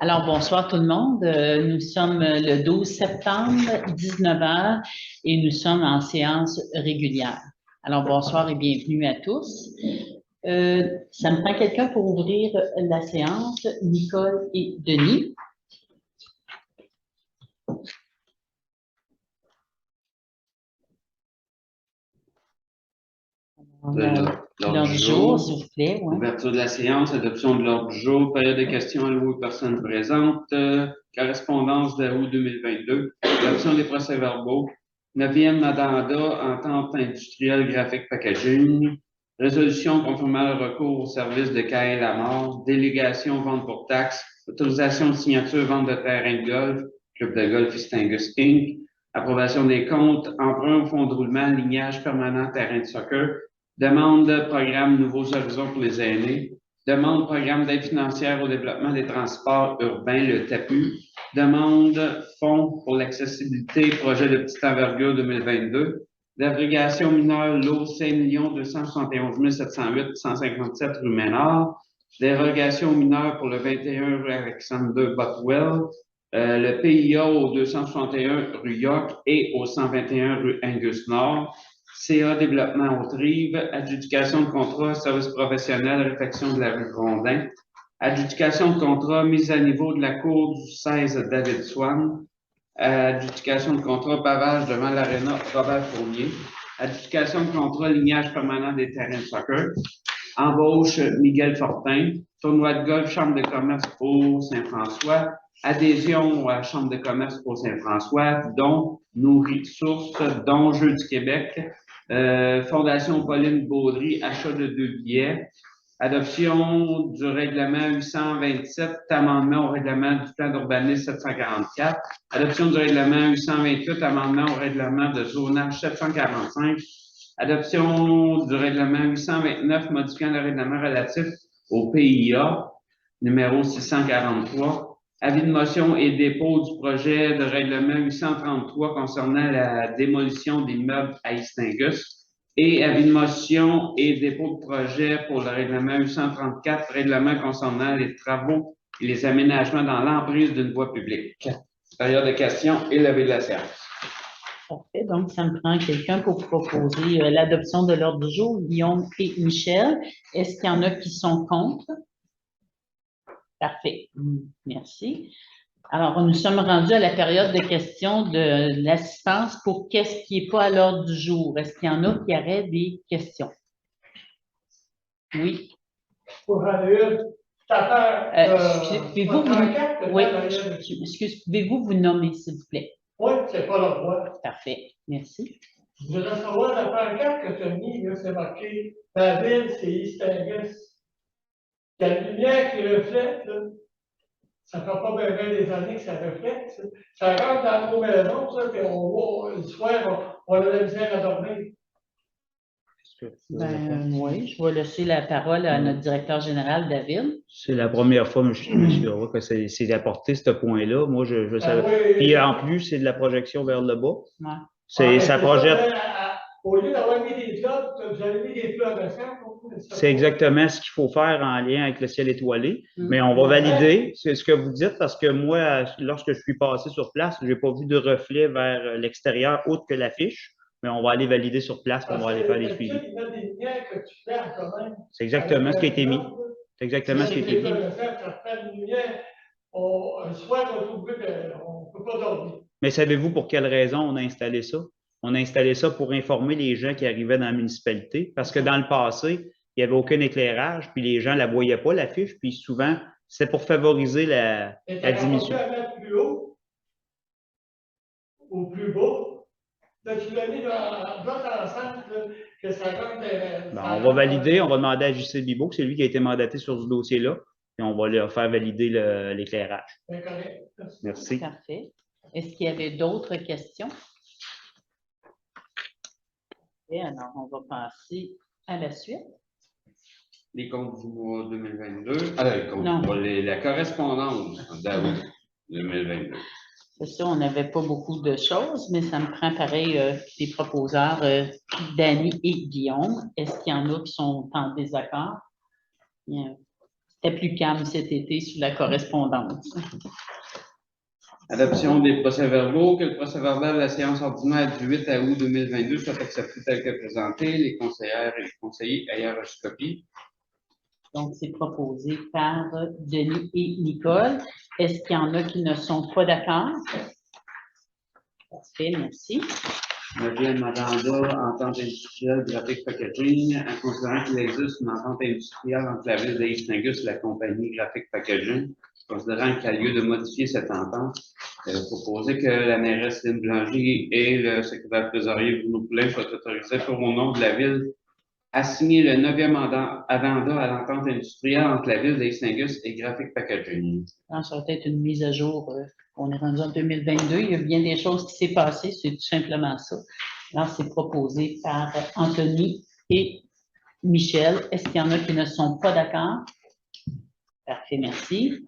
Alors, bonsoir tout le monde. Nous sommes le 12 septembre, 19 heures, et nous sommes en séance régulière. Alors, bonsoir et bienvenue à tous. Ça me prend quelqu'un pour ouvrir la séance, Nicole et Denis. L'ordre du jour, s'il vous plaît. Ouais. Ouverture de la séance, adoption de l'ordre du jour, période de questions allouée aux personnes présentes, correspondance d'août 2022, adoption des procès-verbaux, 9e addenda, entente industrielle graphique packaging, résolution confirmant le recours au service de Cahiers Lamar, délégation vente pour taxes, autorisation de signature vente de terrain de golf, club de golf Istingus Inc., approbation des comptes, emprunt au fonds de roulement, lignage permanent terrain de soccer, demande de programme Nouveaux Horizons pour les aînés. Demande programme d'aide financière au développement des transports urbains, le TAPU. Demande fonds pour l'accessibilité, projet de petite envergure 2022. L'abrégation mineure, lot 5 271 708 157 rue Ménard. Dérogation mineure pour le 21 rue Alexander Botwell. Le PIA au 261 rue York et au 121 rue Angus Nord. CA Développement Haute-Rive, adjudication de contrat, service professionnel, réfection de la rue Grondin, adjudication de contrat, mise à niveau de la cour du 16 David Swan, adjudication de contrat, pavage devant l'aréna Robert Fournier, adjudication de contrat, lignage permanent des terrains de soccer, embauche Miguel Fortin, tournoi de golf, chambre de commerce pour Saint-François, adhésion à la chambre de commerce pour Saint-François, dont Nourrit Source, dont Jeux du Québec, Fondation Pauline Baudry, achat de 2 billets, adoption du règlement 827, amendement au règlement du plan d'urbanisme 744, adoption du règlement 828, amendement au règlement de zonage 745, adoption du règlement 829, modifiant le règlement relatif au PIA, numéro 643, avis de motion et dépôt du projet de règlement 833 concernant la démolition des meubles à Istingus et avis de motion et dépôt de projet pour le règlement 834, règlement concernant les travaux et les aménagements dans l'emprise d'une voie publique. Période de questions et levée de la séance. Parfait. Donc, ça me prend quelqu'un pour proposer l'adoption de l'ordre du jour, Guillaume et Michel. Est-ce qu'il y en a qui sont contre? Parfait. Merci. Alors, nous sommes rendus à la période de questions de l'assistance pour qu'est-ce qui n'est pas à l'ordre du jour. Est-ce qu'il y en a qui auraient des questions? Oui. Pouvez-vous vous nommer, s'il vous plaît? Oui, c'est pas la voix. Parfait. Merci. Je voudrais savoir la pancarte que tu as mis, c'est marqué la ville, c'est Istingus. Il y a la lumière qui reflète, là. Ça ne fait pas bien des années que ça reflète. Ça rentre dans nos maisons, ça, puis on voit le soir, on a la misère à dormir. Oui, je vais laisser la parole à notre directeur général, David. C'est la première fois, M. Roy, que c'est apporté ce point-là. Moi, je savais. Oui. Puis en plus, c'est de la projection vers le bas. Ouais. Ça projette. Au lieu d'avoir mis des flottes, vous avez mis des fluorescents. C'est exactement ce qu'il faut faire en lien avec le ciel étoilé. Mais on va valider, c'est ce que vous dites, parce que moi, lorsque je suis passé sur place, je n'ai pas vu de reflet vers l'extérieur autre que l'affiche. Mais on va aller valider sur place, on va aller faire les suivis. C'est exactement ce qui a été mis. C'est exactement ce qui a été mis. Mais savez-vous pour quelle raison on a installé ça? On a installé ça pour informer les gens qui arrivaient dans la municipalité, parce que dans le passé, il n'y avait aucun éclairage, puis les gens ne la voyaient pas, l'affiche, puis souvent, c'est pour favoriser la diminution. Au plus bas. Là, tu l'as mis dans l'ensemble que ça rentre. On va valider, on va demander à J.C. Bibeau, c'est lui qui a été mandaté sur ce dossier-là, et on va leur faire valider l'éclairage. Merci. Parfait. Est-ce qu'il y avait d'autres questions? Et alors, on va passer à la suite. Les comptes du mois 2022, la correspondance d'août 2022. C'est ça, on n'avait pas beaucoup de choses, mais ça me prend pareil les proposeurs Dany et Guillaume. Est-ce qu'il y en a qui sont en désaccord? C'est C'était plus calme cet été sur la correspondance. Adoption des procès-verbaux, que le procès-verbal de la séance ordinaire du 8 août 2022 soit accepté tel que présenté. Les conseillères et les conseillers ayant reçu copie. Donc, c'est proposé par Denis et Nicole. Est-ce qu'il y en a qui ne sont pas d'accord? Parfait, merci. 9e addenda, entente industrielle graphique packaging, en considérant qu'il existe une entente industrielle entre la ville d'Aix-Tingus et la compagnie graphique packaging, considérant qu'il y a lieu de modifier cette entente, proposer que la mairesse Lynne Blanger et le secrétaire trésorier Bruno Poulin soient autorisés pour au nom de la ville à signer le 9e addenda à l'entente industrielle entre la ville d'Aix-Tingus et graphique packaging. Alors, ça va être une mise à jour. On est rendu en 2022. Il y a bien des choses qui s'est passées. C'est tout simplement ça. Alors, c'est proposé par Anthony et Michel. Est-ce qu'il y en a qui ne sont pas d'accord? Parfait, merci.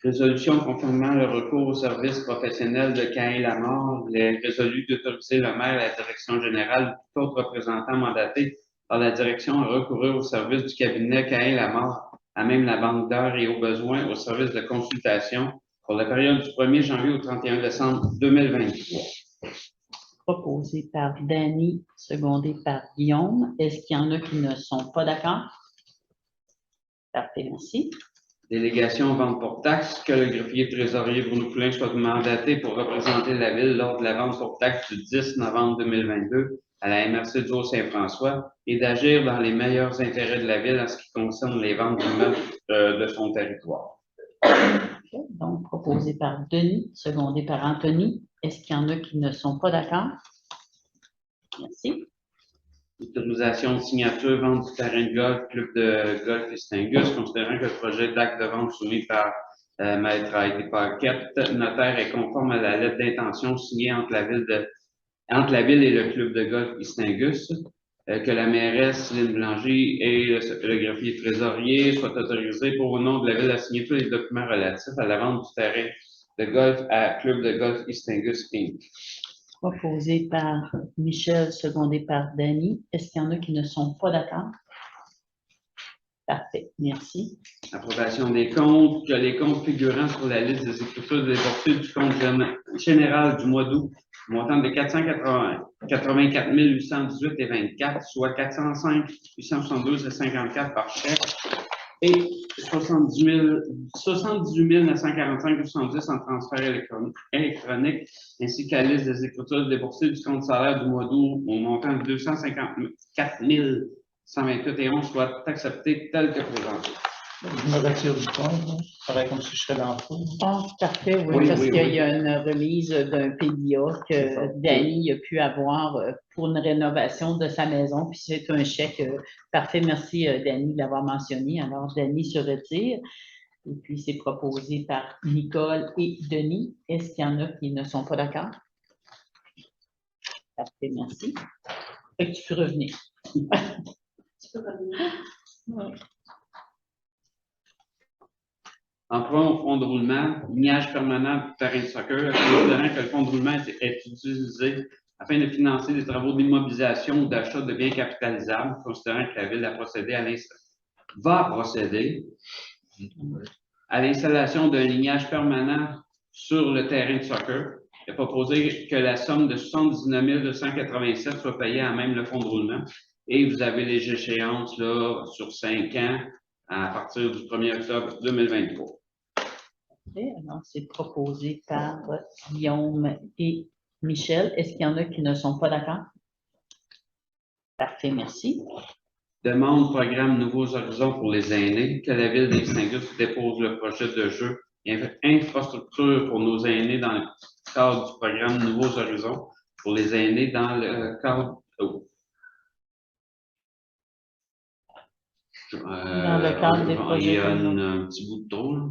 Résolution confirmant le recours au service professionnel de Cain-Lamar. Il est résolu d'autoriser le maire et la direction générale, tout autre représentant mandaté par la direction à recourir au service du cabinet Cain-Lamar, à même la banque d'heures et au besoin au service de consultation pour la période du 1er janvier au 31 décembre 2023. Proposé par Danny, secondé par Guillaume. Est-ce qu'il y en a qui ne sont pas d'accord? Parfait, merci. Délégation vente pour taxe, que le greffier trésorier Bruno Poulin soit mandaté pour représenter la ville lors de la vente pour taxe du 10 novembre 2022 à la MRC du Haut-Saint-François et d'agir dans les meilleurs intérêts de la ville en ce qui concerne les ventes d'immeubles de son territoire. Donc, proposé par Denis, secondé par Anthony. Est-ce qu'il y en a qui ne sont pas d'accord? Merci. Autorisation de signature, vente du terrain de golf, club de golf Aix-Tingus, considérant que le projet d'acte de vente soumis par Maître Heidi Paquette, notaire, est conforme à la lettre d'intention signée entre la ville et le club de golf Aix-Tingus, que la mairesse Lynne Blanger et le greffier trésorier soient autorisés pour au nom de la ville à signer tous les documents relatifs à la vente du terrain de golf à club de golf Aix-Tingus Inc. Proposé par Michel, secondé par Danny. Est-ce qu'il y en a qui ne sont pas d'accord? Parfait, merci. Approbation des comptes, que les comptes figurant sur la liste des écritures déportées du compte général du mois d'août, montant de 484 818,24, soit 405 872,54 par chèque, et 78 945,70 en transfert électronique, ainsi qu'à la liste des écritures déboursées du compte salaire du mois d'août au montant de 254 128,11 soit accepté tel que présenté. Je me retire du point, là. Pareil comme si je serais dans le fond. Ah, parfait, oui, Oui, parce oui, qu'il oui. y a une remise d'un PDA C'est ça. que Danny a pu avoir pour une rénovation de sa maison, puis c'est un chèque. Parfait, merci Danny de l'avoir mentionné. Alors, Danny se retire. Et puis, c'est proposé par Nicole et Denis. Est-ce qu'il y en a qui ne sont pas d'accord? Parfait, merci. Fait que tu peux revenir. Ouais. Emprunt au fonds de roulement, lignage permanent du terrain de soccer, considérant que le fonds de roulement est utilisé afin de financer des travaux d'immobilisation ou d'achat de biens capitalisables, considérant que la Ville va procéder à l'installation d'un lignage permanent sur le terrain de soccer. Il est proposé que la somme de 79 287 soit payée à même le fonds de roulement. Et vous avez les échéances là, sur 5 ans à partir du 1er octobre 2023. Alors, c'est proposé par Guillaume et Michel. Est-ce qu'il y en a qui ne sont pas d'accord? Parfait, merci. Demande programme Nouveaux Horizons pour les aînés, que la Ville d'Aix-Tingus dépose le projet de jeu et infrastructure pour nos aînés dans le cadre du programme Nouveaux Horizons pour les aînés dans le cadre... Dans le cadre des projets il y a un petit bout de trop, là.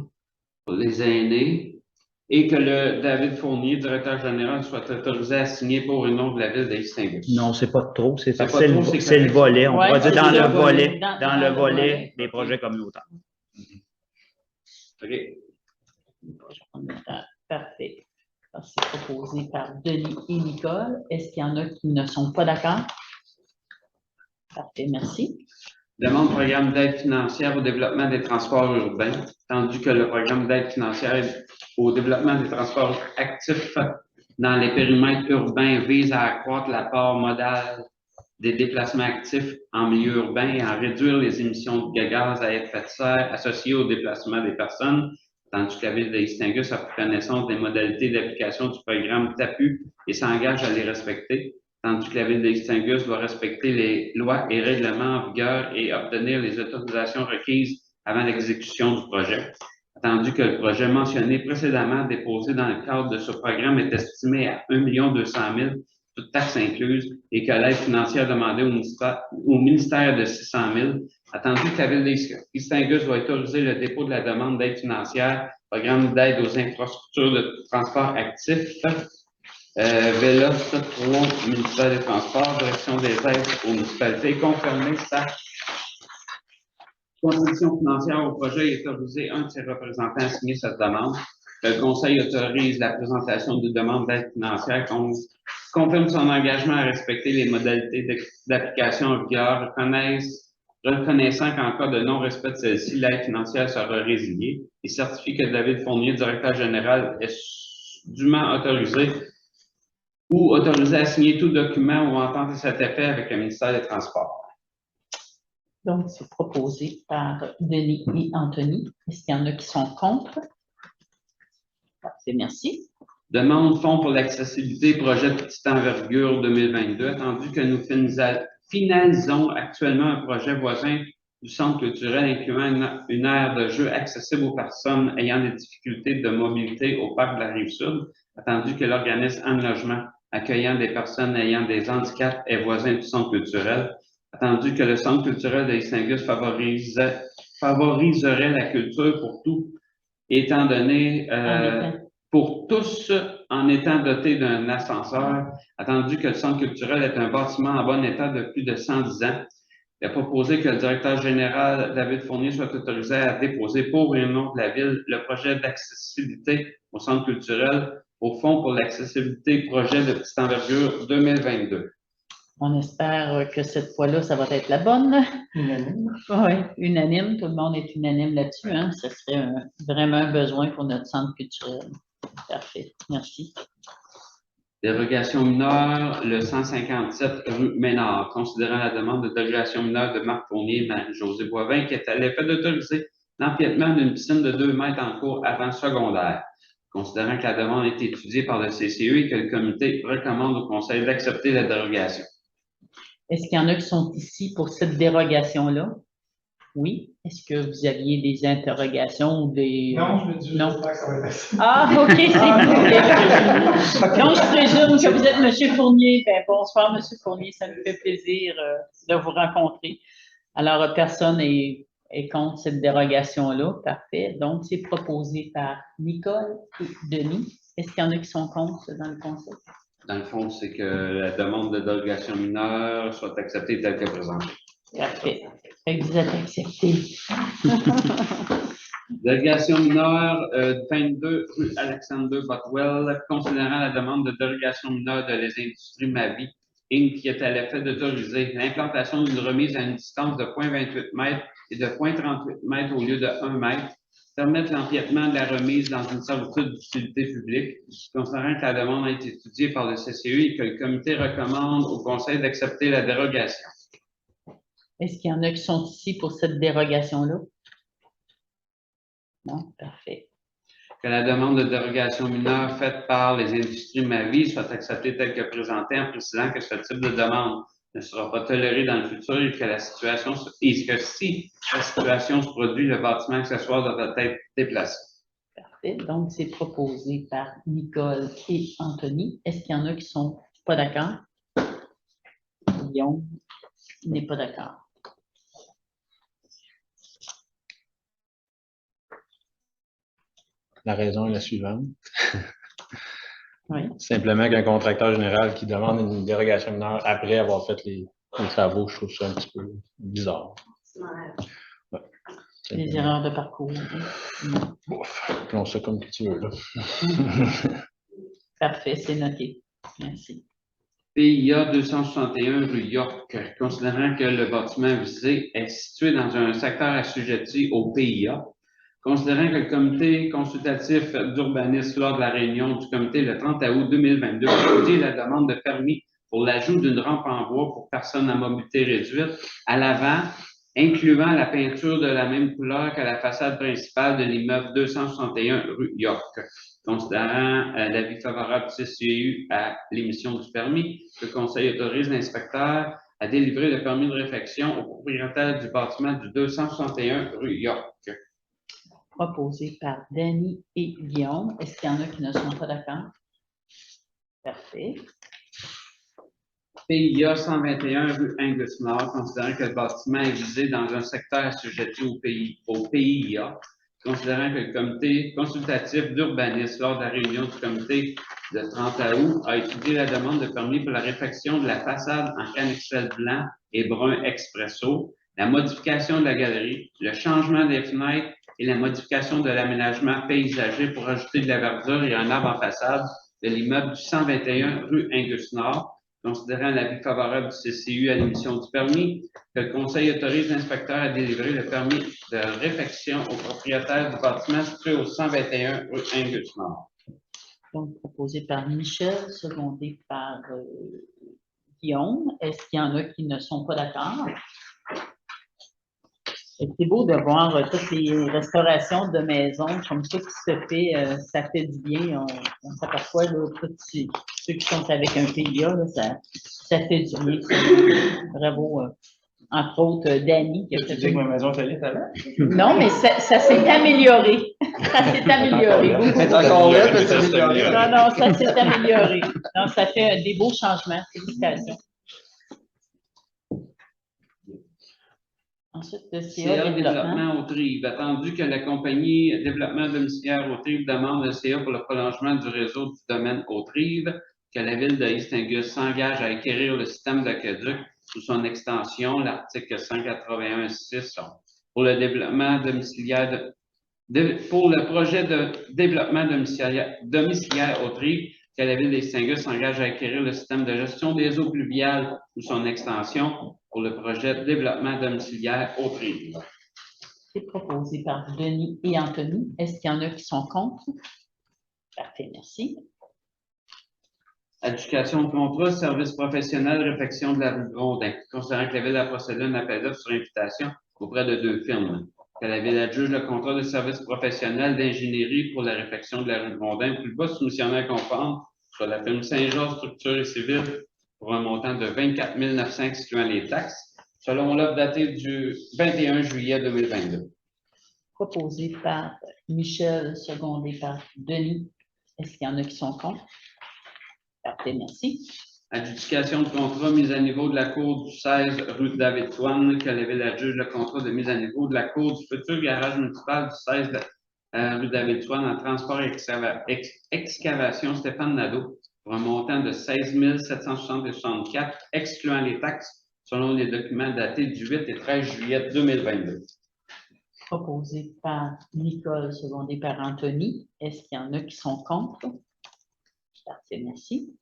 Pour les aînés, et que le David Fournier, directeur général, soit autorisé à signer pour le nom de la Ville d'Aix-Tingus. Non, c'est pas trop, c'est C'est pas facile. trop, c'est C'est le correct. volet. On Ouais, pourrait dire c'est dans le le volet. volet, Dans dans le le volet volet. des projets communautaires. OK. Parfait. Alors, c'est proposé par Denis et Nicole. Est-ce qu'il y en a qui ne sont pas d'accord? Parfait, merci. Demande programme d'aide financière au développement des transports urbains, tandis que le programme d'aide financière au développement des transports actifs dans les périmètres urbains vise à accroître la part modale des déplacements actifs en milieu urbain et à réduire les émissions de gaz à effet de serre associées au déplacement des personnes, tandis que la Ville de Istingus a pris connaissance des modalités d'application du programme TAPU et s'engage à les respecter, tandis que la Ville de Istingus doit respecter les lois et règlements en vigueur et obtenir les autorisations requises avant l'exécution du projet. Attendu que le projet mentionné précédemment déposé dans le cadre de ce programme est estimé à 1 200 000 toutes taxes incluses, et que l'aide financière demandée au ministère de 600 000, attendu que la Ville d'Istingus doit autoriser le dépôt de la demande d'aide financière, programme d'aide aux infrastructures de transport actifs, VELA 3, ministère des Transports, direction des aides aux municipalités, confirmer sa contribution financière au projet et autoriser un de ses représentants à signer cette demande. Le Conseil autorise la présentation de demandes d'aide financière, confirme son engagement à respecter les modalités d'application en vigueur, reconnaissant qu'en cas de non-respect de celle-ci, l'aide financière sera résiliée et certifie que David Fournier, directeur général, est dûment autorisé ou autorisé à signer tout document ou entente à cet effet avec le ministère des Transports. Donc, c'est proposé par Denis et Anthony. Est-ce qu'il y en a qui sont contre? Parfait, merci. Demande fonds pour l'accessibilité, projet de petite envergure 2022, attendu que nous finalisons actuellement un projet voisin du centre culturel incluant une aire de jeu accessible aux personnes ayant des difficultés de mobilité au parc de la Rive-Sud, attendu que l'organisme En Logement accueillant des personnes ayant des handicaps est voisin du centre culturel, attendu que le centre culturel de Istingus favoriserait la culture pour tout, étant donné pour tous en étant doté d'un ascenseur, attendu que le centre culturel est un bâtiment en bon état de plus de 110 ans. Il a proposé que le directeur général David Fournier soit autorisé à déposer pour et au nom de la Ville le projet d'accessibilité au centre culturel au Fonds pour l'accessibilité projet de petite envergure 2022. On espère que cette fois-là, ça va être la bonne. Unanime. Oui, unanime. Tout le monde est unanime là-dessus. Hein? Ce serait vraiment un besoin pour notre centre culturel. Parfait. Merci. Dérogation mineure, le 157 rue Ménard, considérant la demande de dérogation mineure de Marc Fournier et Marie-Josée Boivin, qui est à l'effet d'autoriser l'empiètement d'une piscine de 2 mètres en cours avant secondaire. Considérant que la demande a été étudiée par le CCE et que le comité recommande au conseil d'accepter la dérogation. Est-ce qu'il y en a qui sont ici pour cette dérogation-là? Oui. Est-ce que vous aviez des interrogations ou des... Non, je me dis, non. j'espère que ça va être assez. Ah, OK, c'est bon. Donc, je présume que vous êtes M. Fournier. Ben, bonsoir, M. Fournier. Ça me fait plaisir de vous rencontrer. Alors, personne n'est contre cette dérogation-là. Parfait. Donc, c'est proposé par Nicole et Denis. Est-ce qu'il y en a qui sont contre dans le conseil? Dans le fond, c'est que la demande de dérogation mineure soit acceptée telle que présentée. Parfait. Fait que vous êtes accepté. Dérogation mineure 22 rue Alexander Botwell, considérant la demande de dérogation mineure de les industries Mavi, Inc., qui est à l'effet d'autoriser l'implantation d'une remise à une distance de 0,28 m et de 0,38 m au lieu de 1 m, permettre l'empiètement de la remise dans une servitude d'utilité publique, considérant que la demande a été étudiée par le CCE et que le comité recommande au conseil d'accepter la dérogation. Est-ce qu'il y en a qui sont ici pour cette dérogation-là? Non? Parfait. Que la demande de dérogation mineure faite par les industries Mavi soit acceptée telle que présentée en précisant que ce type de demande ne sera pas toléré dans le futur et que si la situation se produit, le bâtiment accessoire devra être déplacé. Parfait. Donc, c'est proposé par Nicole et Anthony. Est-ce qu'il y en a qui sont pas d'accord? Guillaume n'est pas d'accord. La raison est la suivante. Oui. Simplement qu'un contracteur général qui demande une dérogation mineure après avoir fait les travaux, je trouve ça un petit peu bizarre. Ouais. Les erreurs de parcours. Bouf, appelons ça comme tu veux. Là. Parfait, c'est noté. Merci. PIA 261 rue York, considérant que le bâtiment visé est situé dans un secteur assujetti au PIA, considérant que le comité consultatif d'urbanisme lors de la réunion du comité le 30 août 2022 a étudié la demande de permis pour l'ajout d'une rampe en bois pour personnes à mobilité réduite à l'avant, incluant la peinture de la même couleur que la façade principale de l'immeuble 261 rue York. Considérant l'avis favorable du CCU à l'émission du permis, le Conseil autorise l'inspecteur à délivrer le permis de réfection au propriétaire du bâtiment du 261 rue York. Proposé par Danny et Guillaume. Est-ce qu'il y en a qui ne sont pas d'accord? Parfait. PIA 121 rue Angus Nord, considérant que le bâtiment est visé dans un secteur assujetti au PIA, considérant que le comité consultatif d'urbanisme lors de la réunion du comité de 30 août a étudié la demande de permis pour la réfection de la façade en canixel blanc et brun expresso, la modification de la galerie, le changement des fenêtres et la modification de l'aménagement paysager pour ajouter de la verdure et un arbre en façade de l'immeuble du 121 rue Angus Nord, considérant l'avis favorable du CCU à l'émission du permis, que le Conseil autorise l'inspecteur à délivrer le permis de réfection au propriétaire du bâtiment situé au 121 rue Angus Nord. Donc, proposé par Michel, secondé par Guillaume. Est-ce qu'il y en a qui ne sont pas d'accord? C'est beau de voir toutes les restaurations de maisons comme ça qui se fait, ça fait du bien. On s'aperçoit, là, tous ceux qui sont avec un PIA, là, ça fait du bien. Bravo, entre autres, Danny. Tu dis que ma maison est allée tout à l'heure? Non, mais ça s'est amélioré. Ça s'est amélioré. C'est encore là, mais ça s'est amélioré. Non, ça s'est amélioré. Non, ça fait des beaux changements. Félicitations. Ensuite, le CA Développement Autrive. Attendu que la compagnie Développement domiciliaire Autrive demande le CA pour le prolongement du réseau du domaine Autrive, que la ville de East Angus s'engage à acquérir le système d'aqueduc sous son extension, l'article 181.6, pour le développement domiciliaire pour le projet de développement domiciliaire Autrive, que la ville d'East Angus s'engage à acquérir le système de gestion des eaux pluviales ou son extension pour le projet de développement domiciliaire Autrive. C'est proposé par Denis et Anthony. Est-ce qu'il y en a qui sont contre? Parfait, merci. Adjudication de contrat, service professionnel, réfection de la rue Grondin. Considérant que la ville a procédé à un appel d'offres sur invitation auprès de 2 firmes. Que la ville adjuge le contrat de service professionnel d'ingénierie pour la réfection de la rue Grondin plus bas soumissionnaire conforme, soit la firme Saint-Georges Structure et Civile, pour un montant de 24 900 excluant les taxes, selon l'offre datée du 21 juillet 2022. Proposé par Michel, secondé par Denis. Est-ce qu'il y en a qui sont contre? Parfait, merci. Adjudication de contrat, mise à niveau de la cour du 16 rue David-Toine, que la ville adjuge le contrat de mise à niveau de la cour du futur garage municipal du 16 rue David-Toine en transport et excavation Stéphane Nadeau pour un montant de 16 760,64 excluant les taxes selon les documents datés du 8 et 13 juillet 2022. Proposé par Nicole, secondé par Anthony. Est-ce qu'il y en a qui sont contre? Parfait, merci.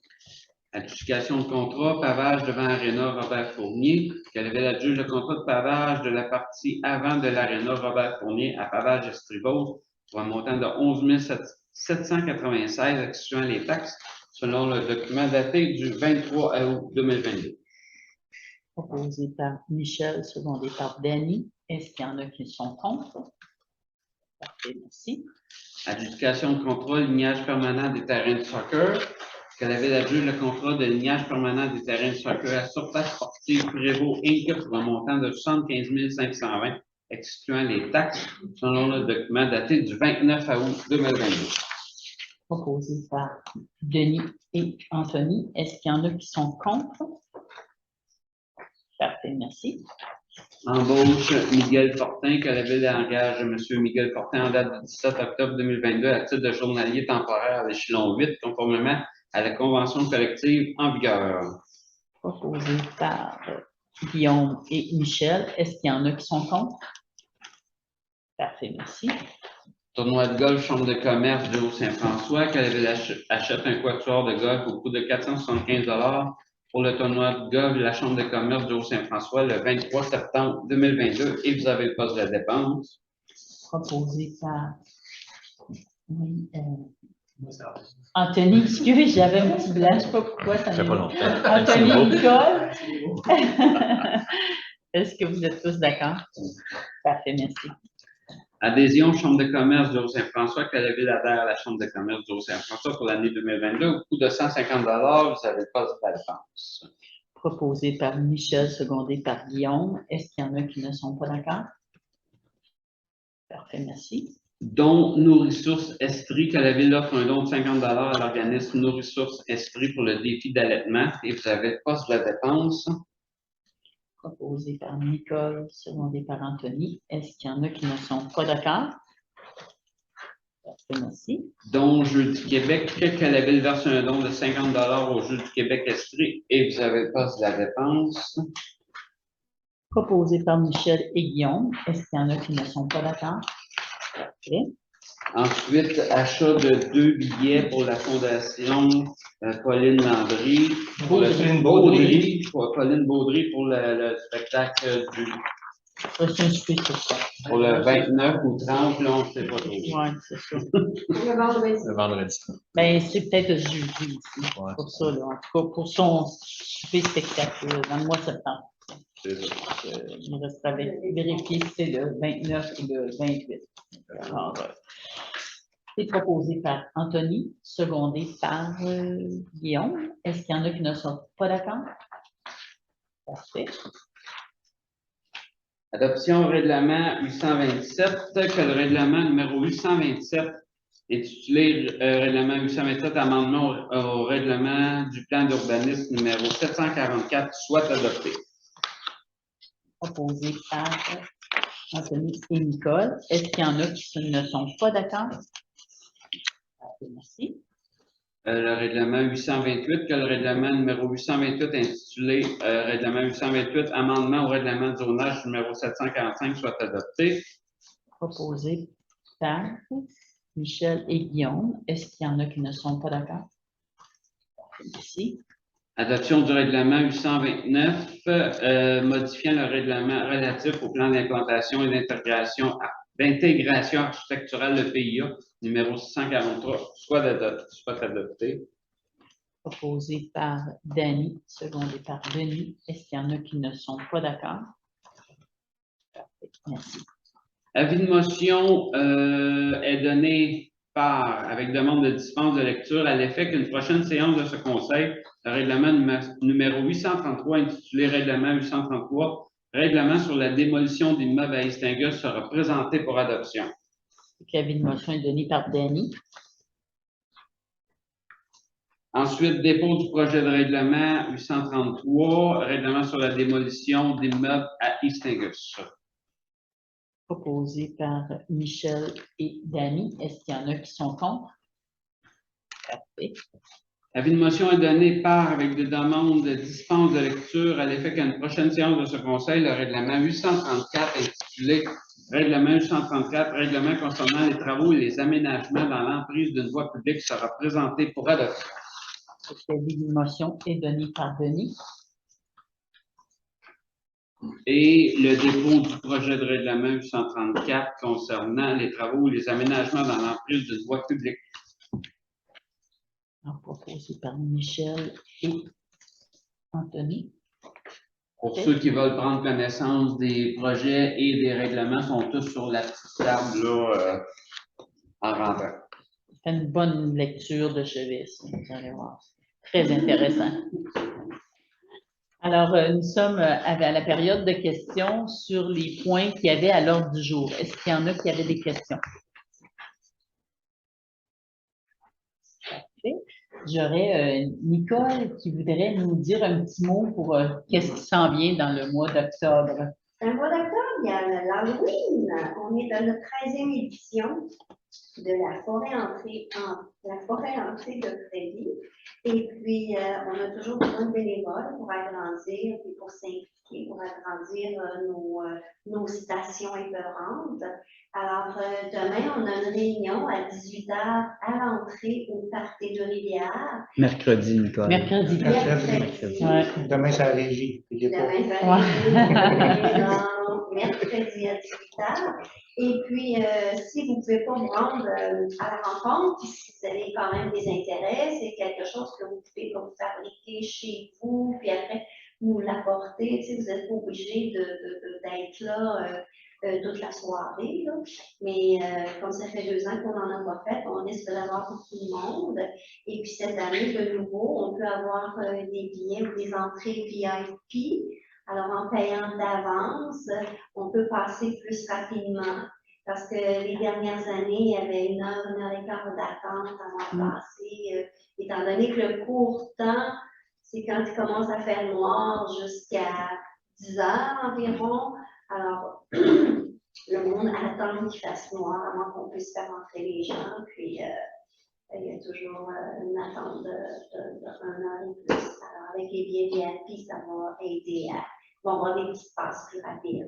Adjudication de contrat, pavage devant Aréna Robert Fournier, qu'elle avait adjugé le contrat de pavage de la partie avant de l'Aréna Robert Fournier à pavage Estribose pour un montant de 11 796 excluant les taxes selon le document daté du 23 août 2022. Proposé par Michel, secondé par Danny. Est-ce qu'il y en a qui sont contre? Parfait, merci. Adjudication de contrat, lignage permanent des terrains de soccer. Que la ville adjuge le contrat de lignage permanent des terrains de soccer à surface sportive Prévost Inc. pour un montant de 75 520, excluant les taxes, selon le document daté du 29 août 2022. Proposé par Denis et Anthony. Est-ce qu'il y en a qui sont contre? Parfait, merci. Embauche Miguel Fortin, que la ville engage M. Miguel Fortin en date du 17 octobre 2022 à titre de journalier temporaire à l'échelon 8, conformément à la convention collective en vigueur. Proposé par Guillaume et Michel. Est-ce qu'il y en a qui sont contre? Parfait, merci. Tournoi de golf, chambre de commerce de Haut-Saint-François, que la ville achète un quatuor de golf au coût de 475 $ pour le tournoi de golf de la Chambre de commerce de Haut-Saint-François le 23 septembre 2022 et vous avez le poste de la dépense. Proposé par oui, Anthony, excusez, j'avais un petit blanc, je ne sais pas pourquoi ça Ça fait pas m'est longtemps. Anthony Nicole. Est-ce que vous êtes tous d'accord? Parfait, merci. Adhésion Chambre de commerce de Haut-Saint-François, que la ville adhère à la Chambre de commerce de Haut-Saint-François pour l'année 2022 au coût de 150 $. Vous avez le poste de la dépense. Proposé par Michel, secondé par Guillaume. Est-ce qu'il y en a qui ne sont pas d'accord? Parfait, merci. Don Nourrissources Esprit, que la ville offre un don de 50 $ à l'organisme Nourrissources Esprit pour le défi d'allaitement et vous avez le poste de la dépense. Proposé par Nicole, secondé par Anthony. Est-ce qu'il y en a qui ne sont pas d'accord? Parfait, merci. Don Jeux du Québec, que la ville verse un don de 50 $ au Jeux du Québec Esprit et vous avez le poste de la dépense. Proposé par Michel et Guillaume. Est-ce qu'il y en a qui ne sont pas d'accord? Parfait. Ensuite, achat de 2 billets pour la Fondation Pauline Landry. Pauline Baudry. Pauline Baudry pour le spectacle C'est un souper sur ça. pour le 29 ou 30, là, on ne sait pas trop. Oui, c'est ça. Le vendredi. Ben, c'est peut-être jeudi ici, Ouais. pour ça, là. En tout cas, pour son souper spectacle dans le mois de septembre. C'est ça. Il me reste à vérifier si c'est le 29 ou le 28. Alors, c'est proposé par Anthony, secondé par Guillaume. Est-ce qu'il y en a qui ne sont pas d'accord? Parfait. Adoption règlement 827, que le règlement numéro 827 intitulé règlement 827, amendement au règlement du plan d'urbanisme numéro 744 soit adopté. Proposé par Anthony et Nicole. Est-ce qu'il y en a qui ne sont pas d'accord? Merci. Le règlement 828, que le règlement numéro 828 intitulé règlement 828, amendement au règlement de zonage numéro 745 soit adopté. Proposé par Michel et Guillaume. Est-ce qu'il y en a qui ne sont pas d'accord? Merci. Adoption du règlement 829, modifiant le règlement relatif au plan d'implantation et d'intégration architecturale, le PIA, numéro 643, soit adopté. Proposé par Danny, secondé par Denis. Est-ce qu'il y en a qui ne sont pas d'accord? Parfait. Merci. Avis de motion est donné avec demande de dispense de lecture à l'effet qu'une prochaine séance de ce conseil, le règlement numéro 833 intitulé Règlement 833, règlement sur la démolition d'immeubles à Istingus sera présenté pour adoption. L'avis de motion est donné par Danny. Ensuite, dépôt du projet de règlement 833, règlement sur la démolition d'immeubles à Istingus. Proposé par Michel et Danny. Est-ce qu'il y en a qui sont contre? Parfait. Avis de motion est donné avec des demandes de dispense de lecture à l'effet qu'à une prochaine séance de ce conseil, le règlement 834 intitulé Règlement 834, règlement concernant les travaux et les aménagements dans l'emprise d'une voie publique sera présenté pour adoption. L'avis de motion est donné par Denis. Et le dépôt du projet de règlement 834 concernant les travaux et les aménagements dans l'emprise d'une voie publique. Alors, proposé par Michel et Anthony. Pour ceux qui veulent prendre connaissance des projets et des règlements, sont tous sur la petite table là, en rentrant. C'est une bonne lecture de chevet, ça, vous allez voir. Très intéressant. Alors, nous sommes à la période de questions sur les points qu'il y avait à l'ordre du jour. Est-ce qu'il y en a qui avaient des questions? Parfait. J'aurais Nicole qui voudrait nous dire un petit mot pour qu'est-ce qui s'en vient dans le mois d'octobre. Dans le mois d'octobre, il y a l'Halloween. On est dans notre 13e édition. de la forêt entrée de Freddy. Et puis, on a toujours besoin de bénévoles pour agrandir et pour s'impliquer, pour agrandir nos stations épeurantes. Alors, demain, on a une réunion à 18h à l'entrée au Parc de Rivière. Mercredi, Nicole. Mercredi. Ouais. Demain, c'est la régie. Demain, c'est la régie. Mercredi à 18h. Et puis, si vous ne pouvez pas vous rendre à la rencontre, puis si vous avez quand même des intérêts, c'est quelque chose que vous pouvez comme fabriquer chez vous, puis après nous l'apporter. Tu sais, vous n'êtes pas obligé d'être là toute la soirée. Là. Mais comme ça fait 2 ans qu'on n'en a pas fait, on risque d'avoir beaucoup de monde. Et puis cette année, de nouveau, on peut avoir des billets ou des entrées VIP. Alors, en payant d'avance, on peut passer plus rapidement. Parce que les dernières années, il y avait 1 heure, 1h15 d'attente avant de passer. Étant donné que le court temps, c'est quand il commence à faire noir jusqu'à 10 heures environ. Alors, le monde attend qu'il fasse noir avant qu'on puisse faire entrer les gens. Puis, il y a toujours une attente de 1 heure et plus. Alors, avec les billets VIP, ça va aider à avoir des petites passes plus rapides.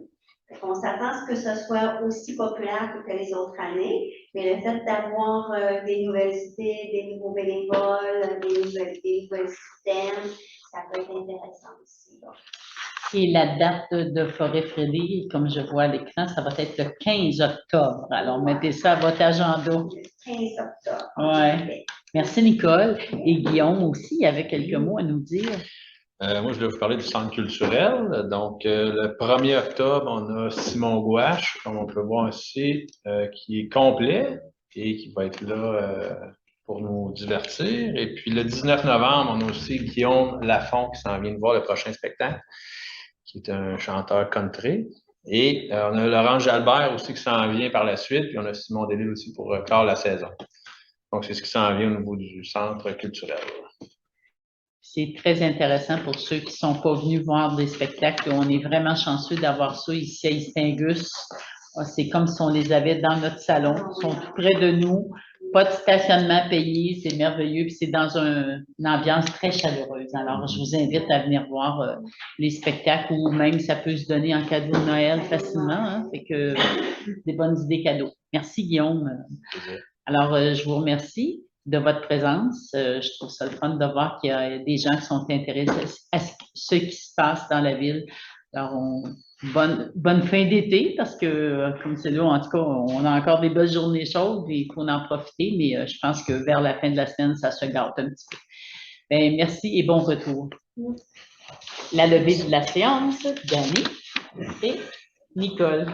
On s'attend à ce que ce soit aussi populaire que les autres années, mais le fait d'avoir des nouvelles idées, des nouveaux bénévoles, des nouvelles systèmes, ça peut être intéressant aussi. Donc. Et la date de Forêt Freddy, comme je vois à l'écran, ça va être le 15 octobre. Alors, mettez ça à votre agenda. Le 15 octobre. Oui. Merci, Nicole. Et Guillaume aussi, il avait quelques mots à nous dire. Moi, je vais vous parler du centre culturel. Donc, le 1er octobre, on a Simon Gouache, comme on peut voir ici, qui est complet et qui va être là pour nous divertir. Et puis, le 19 novembre, on a aussi Guillaume Lafont qui s'en vient de voir le prochain spectacle, qui est un chanteur country. Et on a Laurent Jalbert aussi qui s'en vient par la suite. Puis, on a Simon Delille aussi pour clore la saison. Donc, c'est ce qui s'en vient au niveau du centre culturel. C'est très intéressant pour ceux qui ne sont pas venus voir des spectacles. On est vraiment chanceux d'avoir ça ici à Istingus. C'est comme si on les avait dans notre salon. Ils sont tout près de nous. Pas de stationnement payé. C'est merveilleux. Puis c'est dans une ambiance très chaleureuse. Alors, je vous invite à venir voir les spectacles ou même ça peut se donner en cadeau de Noël facilement. Hein? Fait que des bonnes idées cadeaux. Merci, Guillaume. Alors, je vous remercie de votre présence. Je trouve ça le fun de voir qu'il y a des gens qui sont intéressés à ce qui se passe dans la ville. Alors, bonne fin d'été parce que, comme c'est là, en tout cas, on a encore des belles journées chaudes et il faut en profiter, mais je pense que vers la fin de la semaine, ça se gâte un petit peu. Bien, merci et bon retour. La levée de la séance, Dani et Nicole.